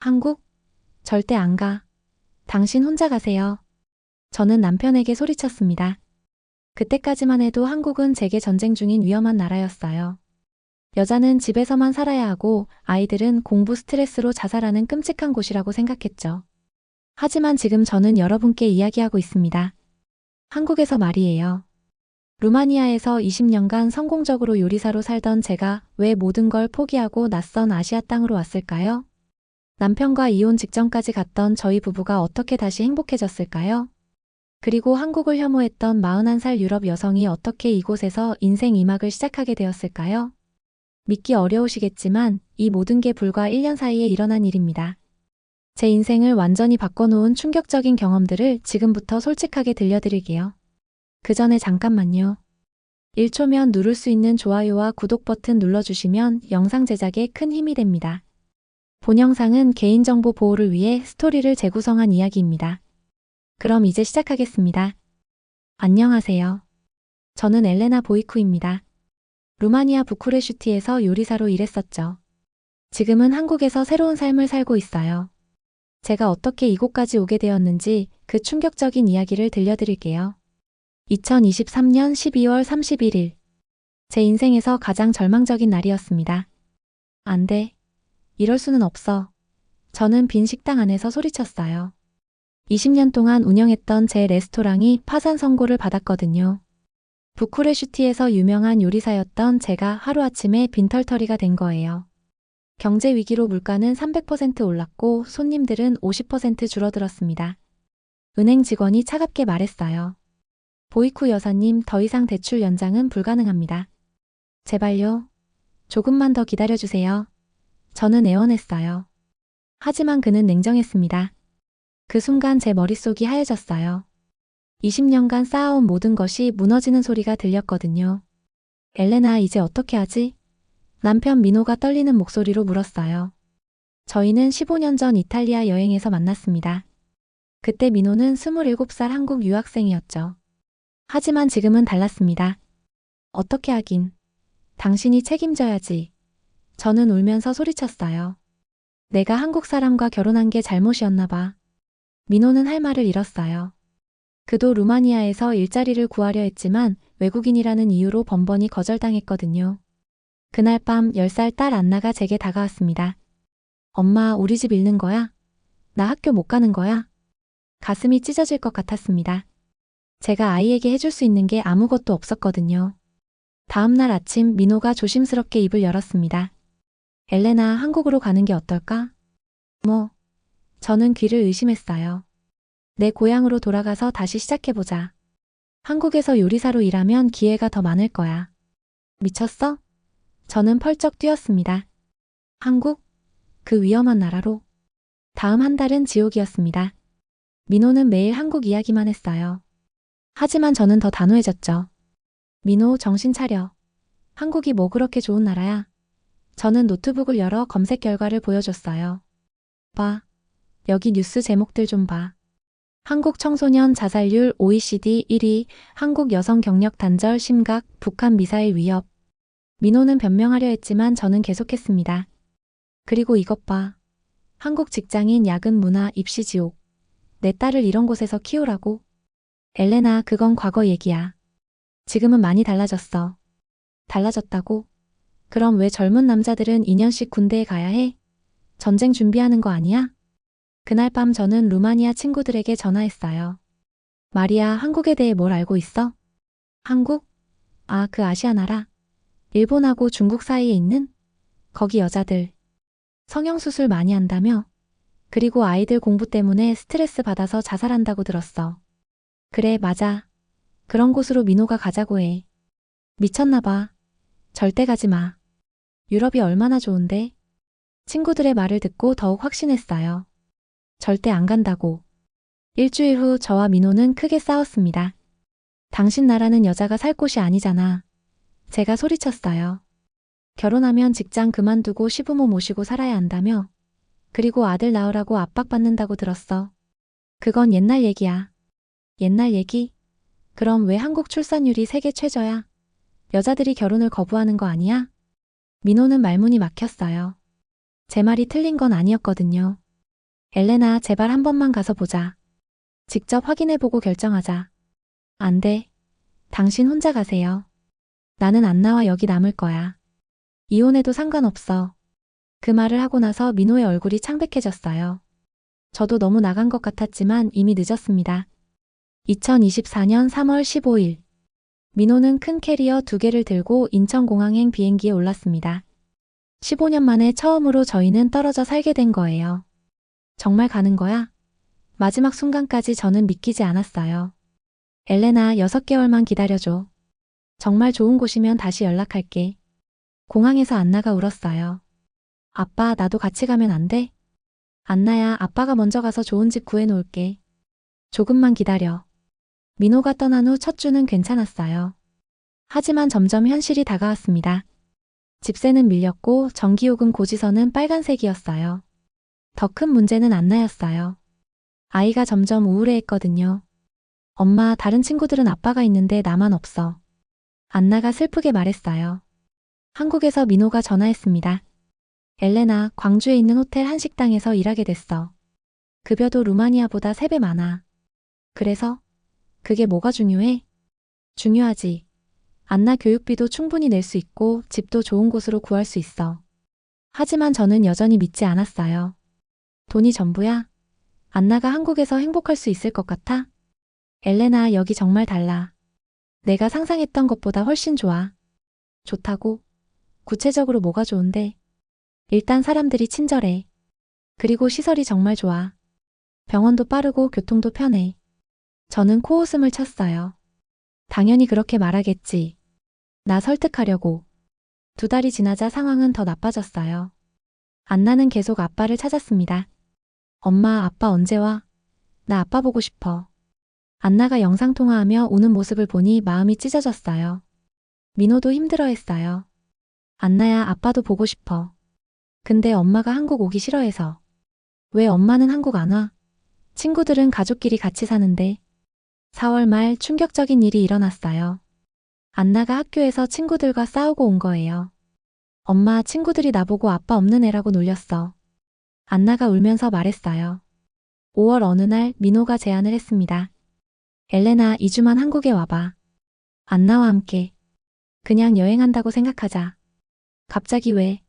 한국? 절대 안 가. 당신 혼자 가세요. 저는 남편에게 소리쳤습니다. 그때까지만 해도 한국은 제게 전쟁 중인 위험한 나라였어요. 여자는 집에서만 살아야 하고 아이들은 공부 스트레스로 자살하는 끔찍한 곳이라고 생각했죠. 하지만 지금 저는 여러분께 이야기하고 있습니다. 한국에서 말이에요. 루마니아에서 20년간 성공적으로 요리사로 살던 제가 왜 모든 걸 포기하고 낯선 아시아 땅으로 왔을까요? 남편과 이혼 직전까지 갔던 저희 부부가 어떻게 다시 행복해졌을까요? 그리고 한국을 혐오했던 41살 유럽 여성이 어떻게 이곳에서 인생 2막을 시작하게 되었을까요? 믿기 어려우시겠지만 이 모든 게 불과 1년 사이에 일어난 일입니다. 제 인생을 완전히 바꿔놓은 충격적인 경험들을 지금부터 솔직하게 들려드릴게요. 그 전에 잠깐만요. 1초면 누를 수 있는 좋아요와 구독 버튼 눌러주시면 영상 제작에 큰 힘이 됩니다. 본 영상은 개인정보 보호를 위해 스토리를 재구성한 이야기입니다. 그럼 이제 시작하겠습니다. 안녕하세요. 저는 엘레나 보이쿠입니다. 루마니아 부쿠레슈티에서 요리사로 일했었죠. 지금은 한국에서 새로운 삶을 살고 있어요. 제가 어떻게 이곳까지 오게 되었는지 그 충격적인 이야기를 들려드릴게요. 2023년 12월 31일. 제 인생에서 가장 절망적인 날이었습니다. 안 돼. 이럴 수는 없어. 저는 빈 식당 안에서 소리쳤어요. 20년 동안 운영했던 제 레스토랑이 파산 선고를 받았거든요. 부쿠레슈티에서 유명한 요리사였던 제가 하루아침에 빈털터리가 된 거예요. 경제 위기로 물가는 300% 올랐고 손님들은 50% 줄어들었습니다. 은행 직원이 차갑게 말했어요. 보이쿠 여사님, 더 이상 대출 연장은 불가능합니다. 제발요. 조금만 더 기다려주세요. 저는 애원했어요. 하지만 그는 냉정했습니다. 그 순간 제 머릿속이 하얘졌어요. 20년간 쌓아온 모든 것이 무너지는 소리가 들렸거든요. 엘레나, 이제 어떻게 하지? 남편 민호가 떨리는 목소리로 물었어요. 저희는 15년 전 이탈리아 여행에서 만났습니다. 그때 민호는 27살 한국 유학생이었죠. 하지만 지금은 달랐습니다. 어떻게 하긴. 당신이 책임져야지. 저는 울면서 소리쳤어요. 내가 한국 사람과 결혼한 게 잘못이었나 봐. 민호는 할 말을 잃었어요. 그도 루마니아에서 일자리를 구하려 했지만 외국인이라는 이유로 번번이 거절당했거든요. 그날 밤 10살 딸 안나가 제게 다가왔습니다. 엄마, 우리 집 잃는 거야? 나 학교 못 가는 거야? 가슴이 찢어질 것 같았습니다. 제가 아이에게 해줄 수 있는 게 아무것도 없었거든요. 다음 날 아침 민호가 조심스럽게 입을 열었습니다. 엘레나, 한국으로 가는 게 어떨까? 저는 귀를 의심했어요. 내 고향으로 돌아가서 다시 시작해보자. 한국에서 요리사로 일하면 기회가 더 많을 거야. 미쳤어? 저는 펄쩍 뛰었습니다. 한국? 그 위험한 나라로. 다음 한 달은 지옥이었습니다. 민호는 매일 한국 이야기만 했어요. 하지만 저는 더 단호해졌죠. 민호, 정신 차려. 한국이 뭐 그렇게 좋은 나라야? 저는 노트북을 열어 검색 결과를 보여줬어요. 봐. 여기 뉴스 제목들 좀 봐. 한국 청소년 자살률 OECD 1위, 한국 여성 경력 단절 심각, 북한 미사일 위협. 민호는 변명하려 했지만 저는 계속했습니다. 그리고 이것 봐. 한국 직장인 야근 문화 입시 지옥. 내 딸을 이런 곳에서 키우라고? 엘레나, 그건 과거 얘기야. 지금은 많이 달라졌어. 달라졌다고? 그럼 왜 젊은 남자들은 2년씩 군대에 가야 해? 전쟁 준비하는 거 아니야? 그날 밤 저는 루마니아 친구들에게 전화했어요. 마리아, 한국에 대해 뭘 알고 있어? 한국? 아, 그 아시아 나라. 일본하고 중국 사이에 있는? 거기 여자들. 성형수술 많이 한다며? 그리고 아이들 공부 때문에 스트레스 받아서 자살한다고 들었어. 그래, 맞아. 그런 곳으로 민호가 가자고 해. 미쳤나 봐. 절대 가지 마. 유럽이 얼마나 좋은데? 친구들의 말을 듣고 더욱 확신했어요. 절대 안 간다고. 일주일 후 저와 민호는 크게 싸웠습니다. 당신 나라는 여자가 살 곳이 아니잖아. 제가 소리쳤어요. 결혼하면 직장 그만두고 시부모 모시고 살아야 한다며? 그리고 아들 낳으라고 압박받는다고 들었어. 그건 옛날 얘기야. 옛날 얘기? 그럼 왜 한국 출산율이 세계 최저야? 여자들이 결혼을 거부하는 거 아니야? 민호는 말문이 막혔어요. 제 말이 틀린 건 아니었거든요. 엘레나, 제발 한 번만 가서 보자. 직접 확인해보고 결정하자. 안 돼. 당신 혼자 가세요. 나는 안 나와 여기 남을 거야. 이혼해도 상관없어. 그 말을 하고 나서 민호의 얼굴이 창백해졌어요. 저도 너무 나간 것 같았지만 이미 늦었습니다. 2024년 3월 15일. 민호는 큰 캐리어 2개를 들고 인천공항행 비행기에 올랐습니다. 15년 만에 처음으로 저희는 떨어져 살게 된 거예요. 정말 가는 거야? 마지막 순간까지 저는 믿기지 않았어요. 엘레나, 6개월만 기다려줘. 정말 좋은 곳이면 다시 연락할게. 공항에서 안나가 울었어요. 아빠, 나도 같이 가면 안 돼? 안나야, 아빠가 먼저 가서 좋은 집 구해놓을게. 조금만 기다려. 민호가 떠난 후 첫 주는 괜찮았어요. 하지만 점점 현실이 다가왔습니다. 집세는 밀렸고 전기요금 고지서는 빨간색이었어요. 더 큰 문제는 안나였어요. 아이가 점점 우울해했거든요. 엄마, 다른 친구들은 아빠가 있는데 나만 없어. 안나가 슬프게 말했어요. 한국에서 민호가 전화했습니다. 엘레나, 광주에 있는 호텔 한식당에서 일하게 됐어. 급여도 루마니아보다 3배 많아. 그래서? 그게 뭐가 중요해? 중요하지. 안나 교육비도 충분히 낼 수 있고 집도 좋은 곳으로 구할 수 있어. 하지만 저는 여전히 믿지 않았어요. 돈이 전부야? 안나가 한국에서 행복할 수 있을 것 같아? 엘레나, 여기 정말 달라. 내가 상상했던 것보다 훨씬 좋아. 좋다고? 구체적으로 뭐가 좋은데? 일단 사람들이 친절해. 그리고 시설이 정말 좋아. 병원도 빠르고 교통도 편해. 저는 코웃음을 쳤어요. 당연히 그렇게 말하겠지. 나 설득하려고. 2달이 지나자 상황은 더 나빠졌어요. 안나는 계속 아빠를 찾았습니다. 엄마, 아빠 언제 와? 나 아빠 보고 싶어. 안나가 영상통화하며 우는 모습을 보니 마음이 찢어졌어요. 민호도 힘들어했어요. 안나야, 아빠도 보고 싶어. 근데 엄마가 한국 오기 싫어해서. 왜 엄마는 한국 안 와? 친구들은 가족끼리 같이 사는데. 4월 말 충격적인 일이 일어났어요. 안나가 학교에서 친구들과 싸우고 온 거예요. 엄마, 친구들이 나보고 아빠 없는 애라고 놀렸어. 안나가 울면서 말했어요. 5월 어느 날 민호가 제안을 했습니다. 엘레나, 2주만 한국에 와봐. 안나와 함께. 그냥 여행한다고 생각하자. 갑자기 왜?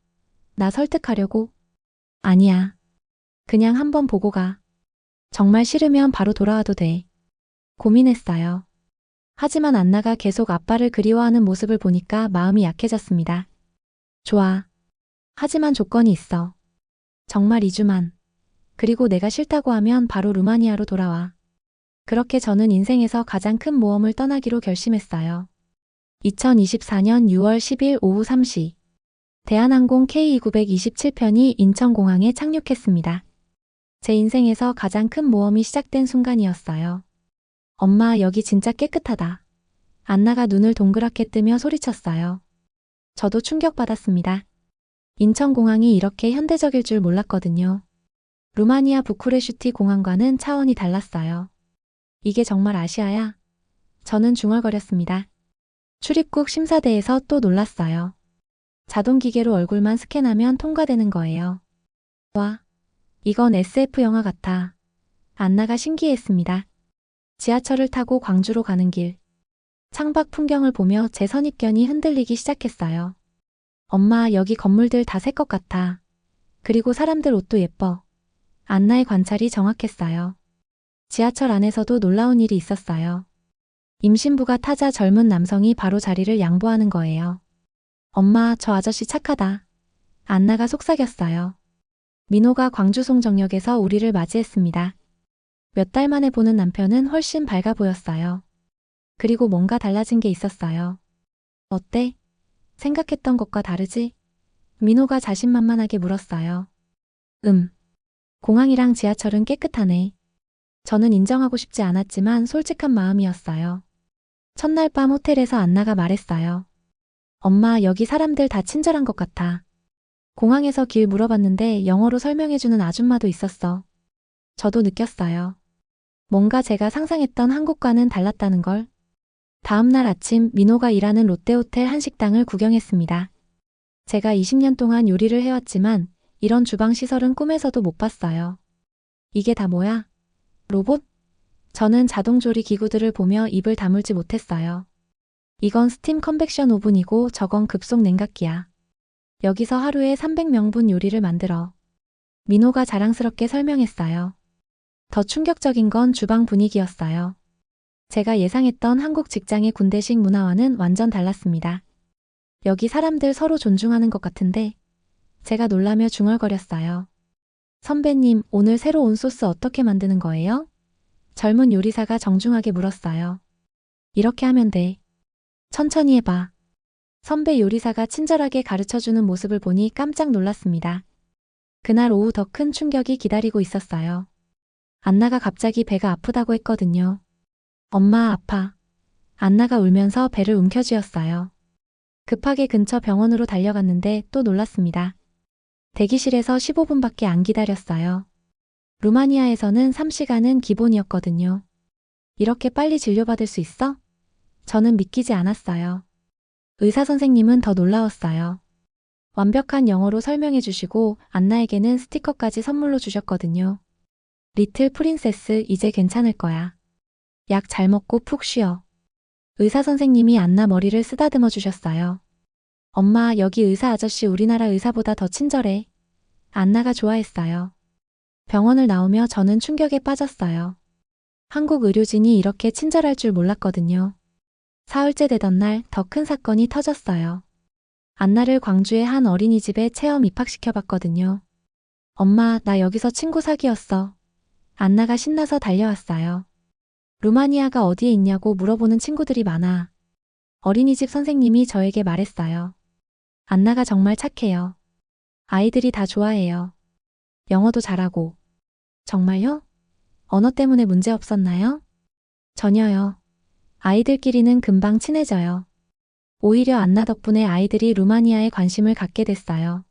나 설득하려고? 아니야. 그냥 한번 보고 가. 정말 싫으면 바로 돌아와도 돼. 고민했어요. 하지만 안나가 계속 아빠를 그리워하는 모습을 보니까 마음이 약해졌습니다. 좋아. 하지만 조건이 있어. 정말 2주만. 그리고 내가 싫다고 하면 바로 루마니아로 돌아와. 그렇게 저는 인생에서 가장 큰 모험을 떠나기로 결심했어요. 2024년 6월 10일 오후 3시. 대한항공 K2927편이 인천공항에 착륙했습니다. 제 인생에서 가장 큰 모험이 시작된 순간이었어요. 엄마, 여기 진짜 깨끗하다. 안나가 눈을 동그랗게 뜨며 소리쳤어요. 저도 충격받았습니다. 인천공항이 이렇게 현대적일 줄 몰랐거든요. 루마니아 부쿠레슈티 공항과는 차원이 달랐어요. 이게 정말 아시아야? 저는 중얼거렸습니다. 출입국 심사대에서 또 놀랐어요. 자동기계로 얼굴만 스캔하면 통과되는 거예요. 와, 이건 SF 영화 같아. 안나가 신기했습니다. 지하철을 타고 광주로 가는 길. 창밖 풍경을 보며 제 선입견이 흔들리기 시작했어요. 엄마, 여기 건물들 다 새 것 같아. 그리고 사람들 옷도 예뻐. 안나의 관찰이 정확했어요. 지하철 안에서도 놀라운 일이 있었어요. 임신부가 타자 젊은 남성이 바로 자리를 양보하는 거예요. 엄마, 저 아저씨 착하다. 안나가 속삭였어요. 민호가 광주 송정역에서 우리를 맞이했습니다. 몇 달 만에 보는 남편은 훨씬 밝아 보였어요. 그리고 뭔가 달라진 게 있었어요. 어때? 생각했던 것과 다르지? 민호가 자신만만하게 물었어요. 공항이랑 지하철은 깨끗하네. 저는 인정하고 싶지 않았지만 솔직한 마음이었어요. 첫날 밤 호텔에서 안나가 말했어요. 엄마, 여기 사람들 다 친절한 것 같아. 공항에서 길 물어봤는데 영어로 설명해주는 아줌마도 있었어. 저도 느꼈어요. 뭔가 제가 상상했던 한국과는 달랐다는 걸. 다음 날 아침 민호가 일하는 롯데호텔 한식당을 구경했습니다. 제가 20년 동안 요리를 해왔지만 이런 주방 시설은 꿈에서도 못 봤어요. 이게 다 뭐야? 로봇? 저는 자동조리 기구들을 보며 입을 다물지 못했어요. 이건 스팀 컨벡션 오븐이고 저건 급속 냉각기야. 여기서 하루에 300명분 요리를 만들어. 민호가 자랑스럽게 설명했어요. 더 충격적인 건 주방 분위기였어요. 제가 예상했던 한국 직장의 군대식 문화와는 완전 달랐습니다. 여기 사람들 서로 존중하는 것 같은데 제가 놀라며 중얼거렸어요. 선배님, 오늘 새로 온 소스 어떻게 만드는 거예요? 젊은 요리사가 정중하게 물었어요. 이렇게 하면 돼. 천천히 해봐. 선배 요리사가 친절하게 가르쳐주는 모습을 보니 깜짝 놀랐습니다. 그날 오후 더 큰 충격이 기다리고 있었어요. 안나가 갑자기 배가 아프다고 했거든요. 엄마, 아파. 안나가 울면서 배를 움켜쥐었어요. 급하게 근처 병원으로 달려갔는데 또 놀랐습니다. 대기실에서 15분밖에 안 기다렸어요. 루마니아에서는 3시간은 기본이었거든요. 이렇게 빨리 진료받을 수 있어? 저는 믿기지 않았어요. 의사 선생님은 더 놀라웠어요. 완벽한 영어로 설명해 주시고 안나에게는 스티커까지 선물로 주셨거든요. 리틀 프린세스, 이제 괜찮을 거야. 약 잘 먹고 푹 쉬어. 의사 선생님이 안나 머리를 쓰다듬어 주셨어요. 엄마, 여기 의사 아저씨 우리나라 의사보다 더 친절해. 안나가 좋아했어요. 병원을 나오며 저는 충격에 빠졌어요. 한국 의료진이 이렇게 친절할 줄 몰랐거든요. 사흘째 되던 날 더 큰 사건이 터졌어요. 안나를 광주의 한 어린이집에 체험 입학시켜봤거든요. 엄마, 나 여기서 친구 사귀었어. 안나가 신나서 달려왔어요. 루마니아가 어디에 있냐고 물어보는 친구들이 많아. 어린이집 선생님이 저에게 말했어요. 안나가 정말 착해요. 아이들이 다 좋아해요. 영어도 잘하고. 정말요? 언어 때문에 문제 없었나요? 전혀요. 아이들끼리는 금방 친해져요. 오히려 안나 덕분에 아이들이 루마니아에 관심을 갖게 됐어요.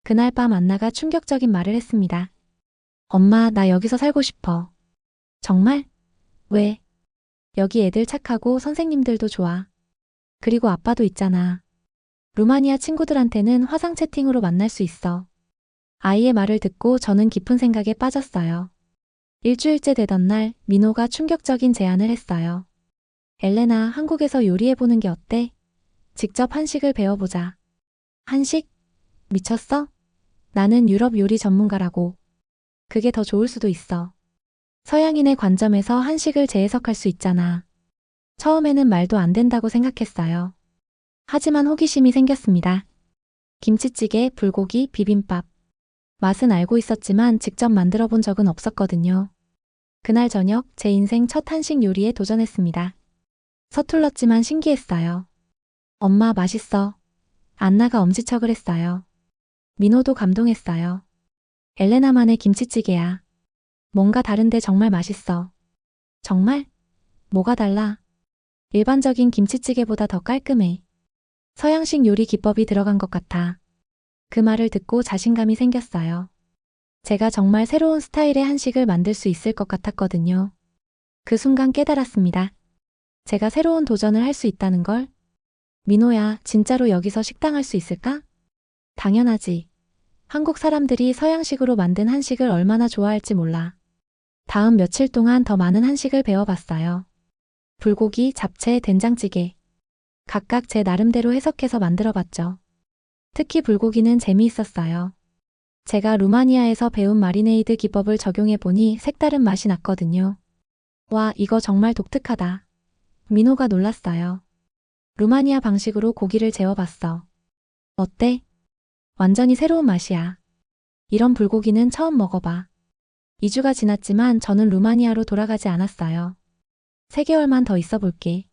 그날 밤 안나가 충격적인 말을 했습니다. 엄마, 나 여기서 살고 싶어. 정말? 왜? 여기 애들 착하고 선생님들도 좋아. 그리고 아빠도 있잖아. 루마니아 친구들한테는 화상 채팅으로 만날 수 있어. 아이의 말을 듣고 저는 깊은 생각에 빠졌어요. 일주일째 되던 날 민호가 충격적인 제안을 했어요. 엘레나, 한국에서 요리해보는 게 어때? 직접 한식을 배워보자. 한식? 미쳤어? 나는 유럽 요리 전문가라고. 그게 더 좋을 수도 있어. 서양인의 관점에서 한식을 재해석할 수 있잖아. 처음에는 말도 안 된다고 생각했어요. 하지만 호기심이 생겼습니다. 김치찌개, 불고기, 비빔밥. 맛은 알고 있었지만 직접 만들어 본 적은 없었거든요. 그날 저녁 제 인생 첫 한식 요리에 도전했습니다. 서툴렀지만 신기했어요. 엄마, 맛있어. 안나가 엄지척을 했어요. 민호도 감동했어요. 엘레나만의 김치찌개야. 뭔가 다른데 정말 맛있어. 정말? 뭐가 달라? 일반적인 김치찌개보다 더 깔끔해. 서양식 요리 기법이 들어간 것 같아. 그 말을 듣고 자신감이 생겼어요. 제가 정말 새로운 스타일의 한식을 만들 수 있을 것 같았거든요. 그 순간 깨달았습니다. 제가 새로운 도전을 할 수 있다는 걸. 민호야, 진짜로 여기서 식당 할 수 있을까? 당연하지. 한국 사람들이 서양식으로 만든 한식을 얼마나 좋아할지 몰라. 다음 며칠 동안 더 많은 한식을 배워봤어요. 불고기, 잡채, 된장찌개. 각각 제 나름대로 해석해서 만들어봤죠. 특히 불고기는 재미있었어요. 제가 루마니아에서 배운 마리네이드 기법을 적용해보니 색다른 맛이 났거든요. 와, 이거 정말 독특하다. 민호가 놀랐어요. 루마니아 방식으로 고기를 재워봤어. 어때? 완전히 새로운 맛이야. 이런 불고기는 처음 먹어봐. 2주가 지났지만 저는 루마니아로 돌아가지 않았어요. 3개월만 더 있어 볼게.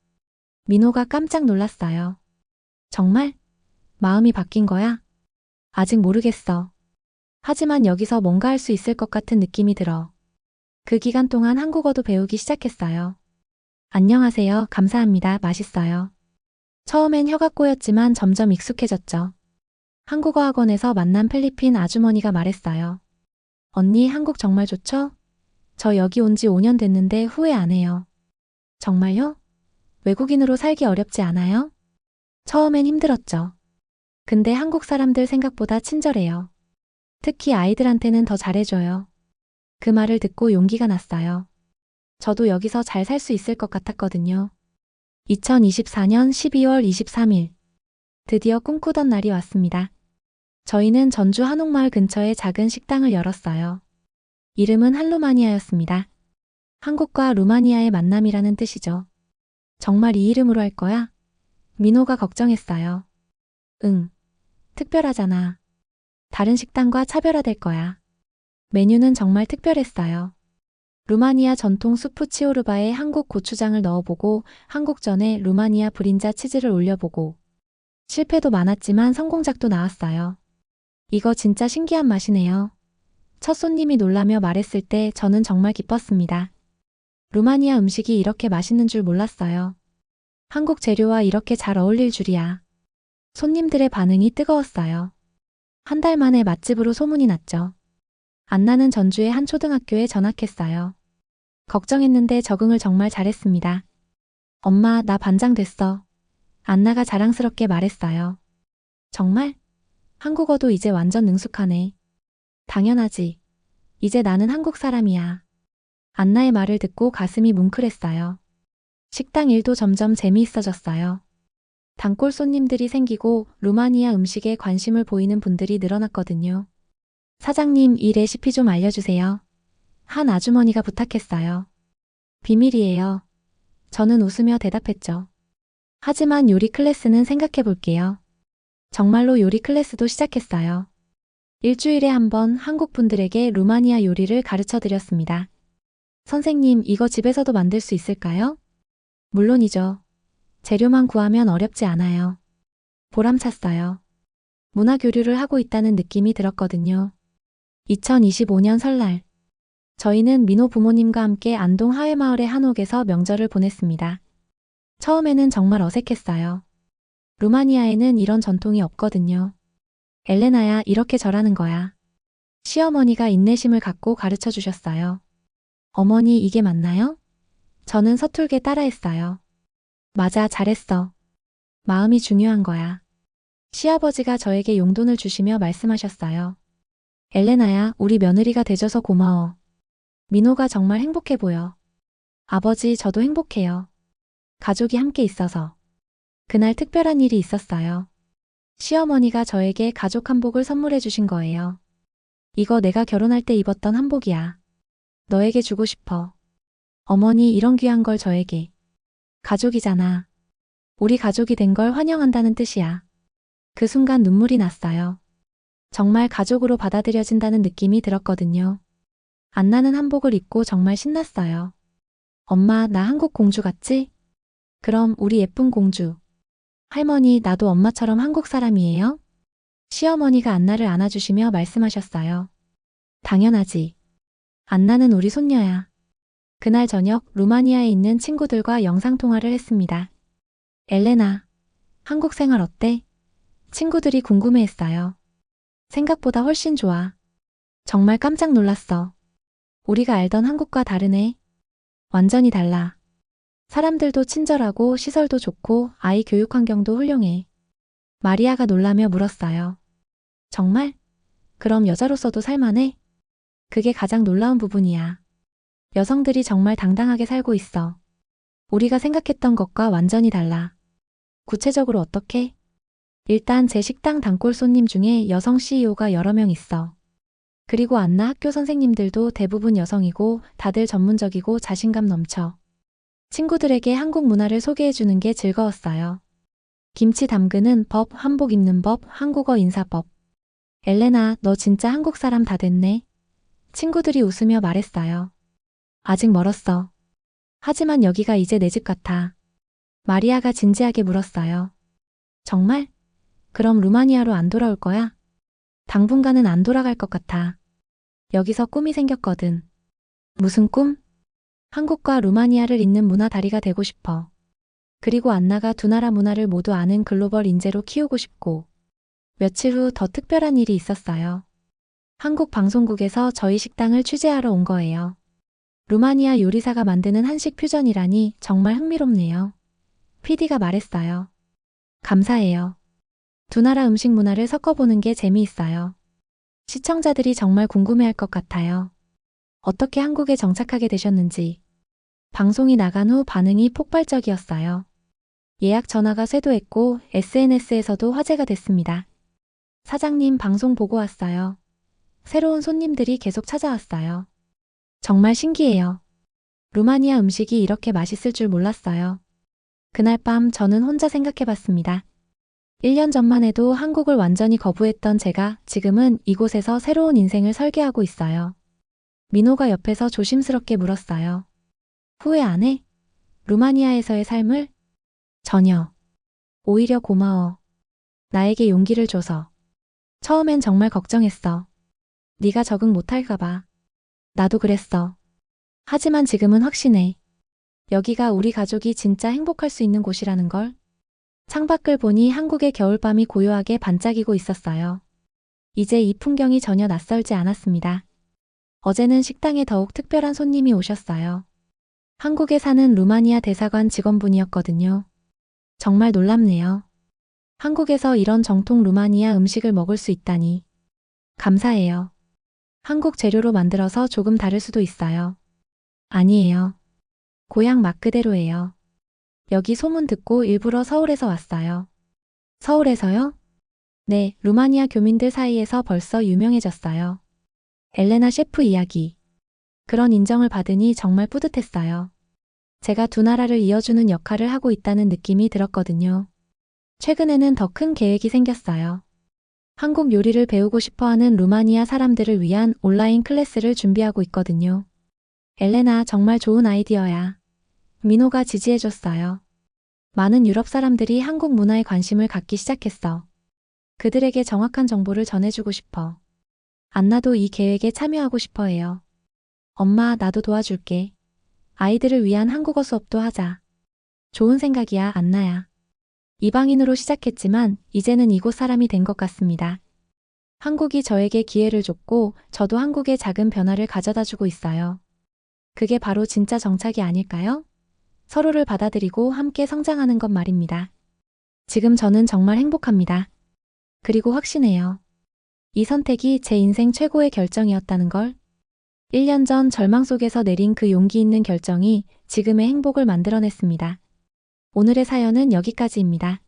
민호가 깜짝 놀랐어요. 정말? 마음이 바뀐 거야? 아직 모르겠어. 하지만 여기서 뭔가 할 수 있을 것 같은 느낌이 들어. 그 기간 동안 한국어도 배우기 시작했어요. 안녕하세요. 감사합니다. 맛있어요. 처음엔 혀가 꼬였지만 점점 익숙해졌죠. 한국어 학원에서 만난 필리핀 아주머니가 말했어요. 언니, 한국 정말 좋죠? 저 여기 온 지 5년 됐는데 후회 안 해요. 정말요? 외국인으로 살기 어렵지 않아요? 처음엔 힘들었죠. 근데 한국 사람들 생각보다 친절해요. 특히 아이들한테는 더 잘해줘요. 그 말을 듣고 용기가 났어요. 저도 여기서 잘 살 수 있을 것 같았거든요. 2024년 12월 23일. 드디어 꿈꾸던 날이 왔습니다. 저희는 전주 한옥마을 근처에 작은 식당을 열었어요. 이름은 한루마니아였습니다. 한국과 루마니아의 만남이라는 뜻이죠. 정말 이 이름으로 할 거야? 민호가 걱정했어요. 응. 특별하잖아. 다른 식당과 차별화될 거야. 메뉴는 정말 특별했어요. 루마니아 전통 수프 치오르바에 한국 고추장을 넣어보고 한국전에 루마니아 브린자 치즈를 올려보고 실패도 많았지만 성공작도 나왔어요. 이거 진짜 신기한 맛이네요. 첫 손님이 놀라며 말했을 때 저는 정말 기뻤습니다. 루마니아 음식이 이렇게 맛있는 줄 몰랐어요. 한국 재료와 이렇게 잘 어울릴 줄이야. 손님들의 반응이 뜨거웠어요. 한 달 만에 맛집으로 소문이 났죠. 안나는 전주의 한 초등학교에 전학했어요. 걱정했는데 적응을 정말 잘했습니다. 엄마, 나 반장 됐어. 안나가 자랑스럽게 말했어요. 정말? 한국어도 이제 완전 능숙하네. 당연하지. 이제 나는 한국 사람이야. 안나의 말을 듣고 가슴이 뭉클했어요. 식당 일도 점점 재미있어졌어요. 단골 손님들이 생기고 루마니아 음식에 관심을 보이는 분들이 늘어났거든요. 사장님, 이 레시피 좀 알려주세요. 한 아주머니가 부탁했어요. 비밀이에요. 저는 웃으며 대답했죠. 하지만 요리 클래스는 생각해 볼게요. 정말로 요리 클래스도 시작했어요. 일주일에 한 번 한국 분들에게 루마니아 요리를 가르쳐 드렸습니다. 선생님, 이거 집에서도 만들 수 있을까요? 물론이죠. 재료만 구하면 어렵지 않아요. 보람찼어요. 문화 교류를 하고 있다는 느낌이 들었거든요. 2025년 설날. 저희는 민호 부모님과 함께 안동 하회마을의 한옥에서 명절을 보냈습니다. 처음에는 정말 어색했어요. 루마니아에는 이런 전통이 없거든요. 엘레나야, 이렇게 절하는 거야. 시어머니가 인내심을 갖고 가르쳐 주셨어요. 어머니, 이게 맞나요? 저는 서툴게 따라했어요. 맞아, 잘했어. 마음이 중요한 거야. 시아버지가 저에게 용돈을 주시며 말씀하셨어요. 엘레나야, 우리 며느리가 돼줘서 고마워. 민호가 정말 행복해 보여. 아버지, 저도 행복해요. 가족이 함께 있어서. 그날 특별한 일이 있었어요. 시어머니가 저에게 가족 한복을 선물해 주신 거예요. 이거 내가 결혼할 때 입었던 한복이야. 너에게 주고 싶어. 어머니, 이런 귀한 걸 저에게. 가족이잖아. 우리 가족이 된 걸 환영한다는 뜻이야. 그 순간 눈물이 났어요. 정말 가족으로 받아들여진다는 느낌이 들었거든요. 안나는 한복을 입고 정말 신났어요. 엄마, 나 한국 공주 같지? 그럼 우리 예쁜 공주. 할머니, 나도 엄마처럼 한국 사람이에요? 시어머니가 안나를 안아주시며 말씀하셨어요. 당연하지. 안나는 우리 손녀야. 그날 저녁 루마니아에 있는 친구들과 영상통화를 했습니다. 엘레나, 한국 생활 어때? 친구들이 궁금해했어요. 생각보다 훨씬 좋아. 정말 깜짝 놀랐어. 우리가 알던 한국과 다르네. 완전히 달라. 사람들도 친절하고 시설도 좋고 아이 교육 환경도 훌륭해. 마리아가 놀라며 물었어요. 정말? 그럼 여자로서도 살만해? 그게 가장 놀라운 부분이야. 여성들이 정말 당당하게 살고 있어. 우리가 생각했던 것과 완전히 달라. 구체적으로 어떻게? 일단 제 식당 단골 손님 중에 여성 CEO가 여러 명 있어. 그리고 안나 학교 선생님들도 대부분 여성이고 다들 전문적이고 자신감 넘쳐. 친구들에게 한국 문화를 소개해주는 게 즐거웠어요. 김치 담그는 법, 한복 입는 법, 한국어 인사법. 엘레나, 너 진짜 한국 사람 다 됐네. 친구들이 웃으며 말했어요. 아직 멀었어. 하지만 여기가 이제 내 집 같아. 마리아가 진지하게 물었어요. 정말? 그럼 루마니아로 안 돌아올 거야? 당분간은 안 돌아갈 것 같아. 여기서 꿈이 생겼거든. 무슨 꿈? 한국과 루마니아를 잇는 문화 다리가 되고 싶어. 그리고 안나가 두 나라 문화를 모두 아는 글로벌 인재로 키우고 싶고. 며칠 후 더 특별한 일이 있었어요. 한국 방송국에서 저희 식당을 취재하러 온 거예요. 루마니아 요리사가 만드는 한식 퓨전이라니 정말 흥미롭네요. PD가 말했어요. 감사해요. 두 나라 음식 문화를 섞어보는 게 재미있어요. 시청자들이 정말 궁금해할 것 같아요. 어떻게 한국에 정착하게 되셨는지. 방송이 나간 후 반응이 폭발적이었어요. 예약 전화가 쇄도했고 SNS에서도 화제가 됐습니다. 사장님 방송 보고 왔어요. 새로운 손님들이 계속 찾아왔어요. 정말 신기해요. 루마니아 음식이 이렇게 맛있을 줄 몰랐어요. 그날 밤 저는 혼자 생각해봤습니다. 1년 전만 해도 한국을 완전히 거부했던 제가 지금은 이곳에서 새로운 인생을 설계하고 있어요. 민호가 옆에서 조심스럽게 물었어요. 후회 안 해? 루마니아에서의 삶을? 전혀. 오히려 고마워. 나에게 용기를 줘서. 처음엔 정말 걱정했어. 네가 적응 못할까봐. 나도 그랬어. 하지만 지금은 확신해. 여기가 우리 가족이 진짜 행복할 수 있는 곳이라는 걸. 창밖을 보니 한국의 겨울밤이 고요하게 반짝이고 있었어요. 이제 이 풍경이 전혀 낯설지 않았습니다. 어제는 식당에 더욱 특별한 손님이 오셨어요. 한국에 사는 루마니아 대사관 직원분이었거든요. 정말 놀랍네요. 한국에서 이런 정통 루마니아 음식을 먹을 수 있다니. 감사해요. 한국 재료로 만들어서 조금 다를 수도 있어요. 아니에요. 고향 맛 그대로예요. 여기 소문 듣고 일부러 서울에서 왔어요. 서울에서요? 네, 루마니아 교민들 사이에서 벌써 유명해졌어요. 엘레나 셰프 이야기. 그런 인정을 받으니 정말 뿌듯했어요. 제가 두 나라를 이어주는 역할을 하고 있다는 느낌이 들었거든요. 최근에는 더 큰 계획이 생겼어요. 한국 요리를 배우고 싶어하는 루마니아 사람들을 위한 온라인 클래스를 준비하고 있거든요. 엘레나 정말 좋은 아이디어야. 민호가 지지해줬어요. 많은 유럽 사람들이 한국 문화에 관심을 갖기 시작했어. 그들에게 정확한 정보를 전해주고 싶어. 안나도 이 계획에 참여하고 싶어 해요. 엄마, 나도 도와줄게. 아이들을 위한 한국어 수업도 하자. 좋은 생각이야, 안나야. 이방인으로 시작했지만 이제는 이곳 사람이 된 것 같습니다. 한국이 저에게 기회를 줬고 저도 한국에 작은 변화를 가져다 주고 있어요. 그게 바로 진짜 정착이 아닐까요? 서로를 받아들이고 함께 성장하는 것 말입니다. 지금 저는 정말 행복합니다. 그리고 확신해요. 이 선택이 제 인생 최고의 결정이었다는 걸. 1년 전 절망 속에서 내린 그 용기 있는 결정이 지금의 행복을 만들어냈습니다. 오늘의 사연은 여기까지입니다.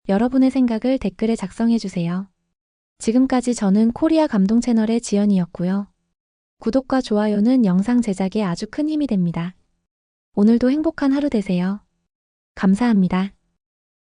여러분의 생각을 댓글에 작성해주세요. 지금까지 저는 코리아 감동 채널의 지연이었고요. 구독과 좋아요는 영상 제작에 아주 큰 힘이 됩니다. 오늘도 행복한 하루 되세요. 감사합니다.